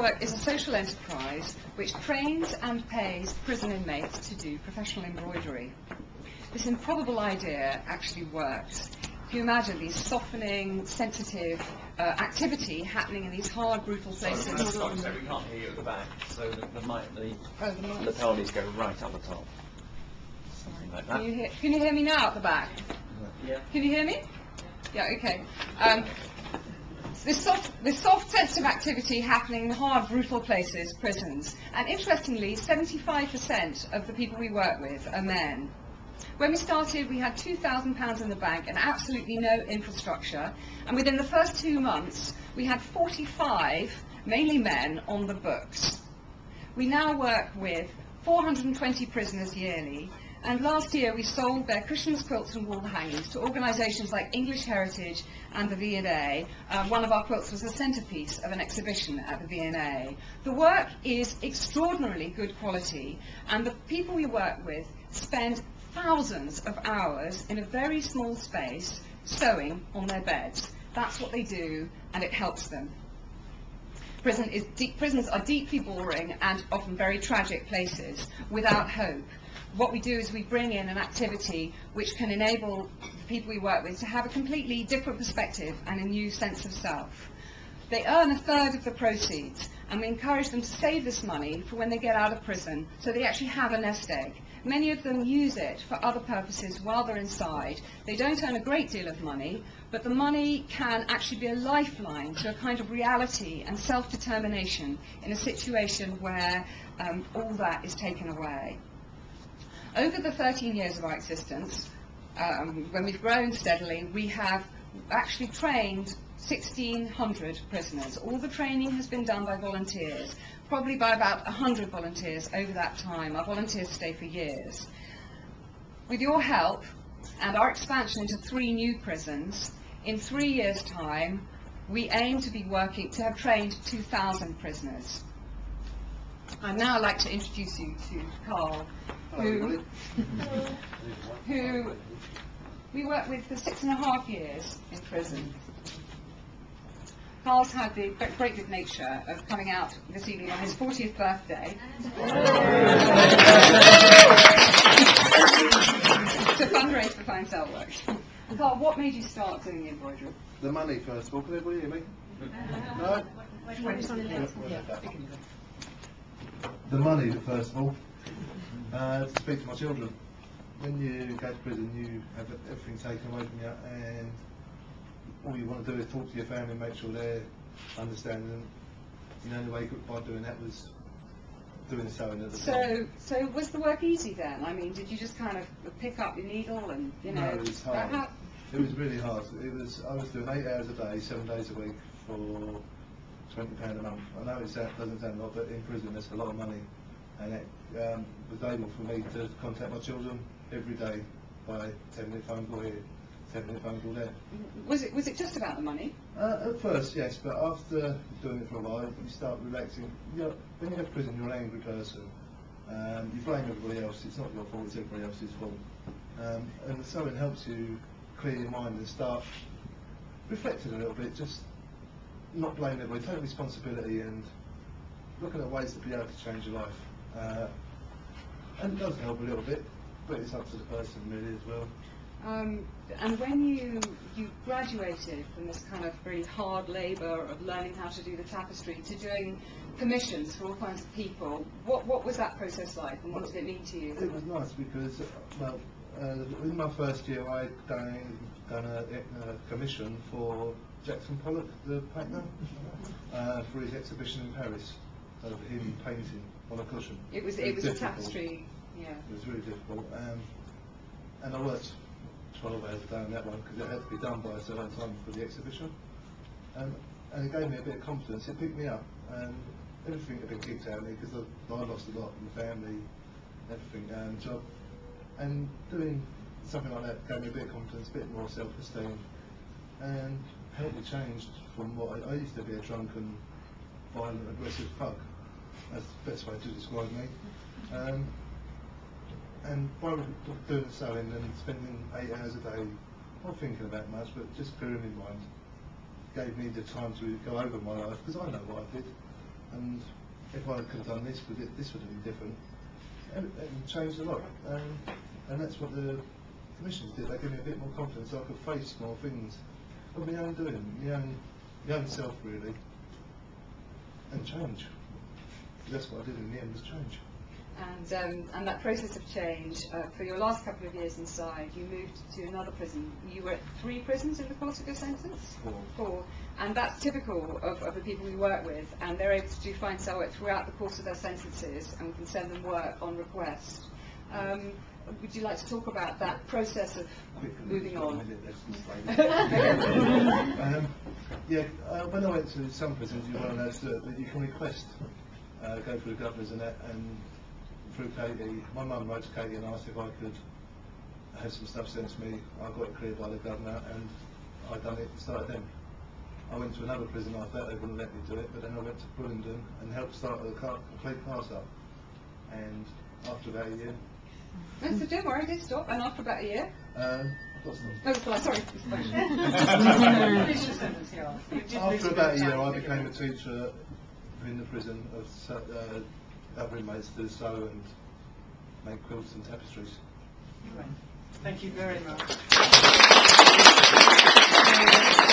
Work is a social enterprise which trains and pays prison inmates to do professional embroidery. This improbable idea actually works. If you imagine these softening, sensitive activity happening in these hard, brutal places. Sorry, we can't hear you at the back, so the lapel needs to go right up the top. Something like that. Can you hear me now at the back? Yeah. Can you hear me? Yeah, okay. This soft, sensitive activity happening in hard, brutal places, prisons. And interestingly, 75% of the people we work with are men. When we started, we had £2,000 in the bank and absolutely no infrastructure. And within the first 2 months, we had 45, mainly men, on the books. We now work with 420 prisoners yearly. And last year we sold their cushions, quilts and wall hangings to organisations like English Heritage and the V&A. One of our quilts was the centrepiece of an exhibition at the V&A. The work is extraordinarily good quality, and the people we work with spend thousands of hours in a very small space sewing on their beds. That's what they do, and it helps them. Prisons are deeply boring and often very tragic places without hope. What we do is we bring in an activity which can enable the people we work with to have a completely different perspective and a new sense of self. They earn 1/3 of the proceeds, and we encourage them to save this money for when they get out of prison, so they actually have a nest egg. Many of them use it for other purposes while they're inside. They don't earn a great deal of money, but the money can actually be a lifeline to a kind of reality and self-determination in a situation where all that is taken away. Over the 13 years of our existence, when we've grown steadily, we have actually trained 1,600 prisoners. All the training has been done by volunteers, probably by about 100 volunteers over that time. Our volunteers stay for years. With your help and our expansion into 3 new prisons, in 3 years' time, we aim to have trained 2,000 prisoners. I'd now like to introduce you to Carl, who we worked with for 6.5 years in prison. Carl's had the great good nature of coming out this evening on his 40th birthday to fundraise for Fine Cell Work. Carl, what made you start doing embroidery? The money, first of all. Can everybody hear me? No? The money, first of all. To speak to my children. When you go to prison, you have everything taken away from you, and all you want to do is talk to your family and make sure they're understanding. The only way by doing that was doing sewing at the time. So was the work easy then? I mean, did you just kind of pick up your needle and, you know? No, it was hard. It was really hard. I was doing 8 hours a day, 7 days a week for £20 a month. I know it doesn't sound a lot, but in prison that's a lot of money. And it was able for me to contact my children every day by 10-minute phone call here, 10-minute phone call there. Was it just about the money? At first, yes, but after doing it for a while, you start relaxing. When you go to prison, you're an angry person. You blame everybody else. It's not your fault, it's everybody else's fault. And the sewing helps you clear your mind and start reflecting a little bit, just not blaming everybody, take responsibility and looking at ways to be able to change your life. And it does help a little bit, but it's up to the person really as well. And when you graduated from this kind of very hard labour of learning how to do the tapestry to doing commissions for all kinds of people, what was that process like, and what did it mean to you? It was nice because, in my first year I'd done a commission for Jackson Pollock, the painter, for his exhibition in Paris, of him painting on a cushion. It was a tapestry, yeah. It was really difficult, and I worked 12 hours a day on that one because it had to be done by a certain time for the exhibition, and it gave me a bit of confidence. It picked me up, and everything had been kicked out of me because I lost a lot in the family, everything, job, and doing something like that gave me a bit of confidence, a bit more self-esteem, and helped me change from what I used to be, a drunken, violent, aggressive thug. That's the best way to describe me. And by doing the sewing and spending 8 hours a day, not thinking about much, but just clearing my mind, gave me the time to go over my life, because I know what I did. and if I could have done this, this would have been different. It changed a lot, and that's what the commissions did. They gave me a bit more confidence. I could face more things of my own doing, my own self really, and change. That's what I did in the end, was change. And that process of change, for your last couple of years inside, you moved to another prison. You were at 3 prisons in the course of your sentence? 4. And that's typical of the people we work with, and they're able to do fine cell work throughout the course of their sentences, and we can send them work on request. Would you like to talk about that process of moving on? When I went to some prisons, you weren't allowed to do it, but you can request, go through the governors and that, and through Katie. My mum wrote to Katie and asked if I could have some stuff sent to me. I got it cleared by the governor, and I done it, started then. I went to another prison after that, they wouldn't let me do it, but then I went to Bullingdon and helped start a complete class up. And after about a year... No, so don't worry, don't stop. And after about a year? I've got some. Oh, sorry. Finish your sentence, yeah. After about a year, I became a teacher in the prison of other inmates to sew and make quilts and tapestries. Thank you very much.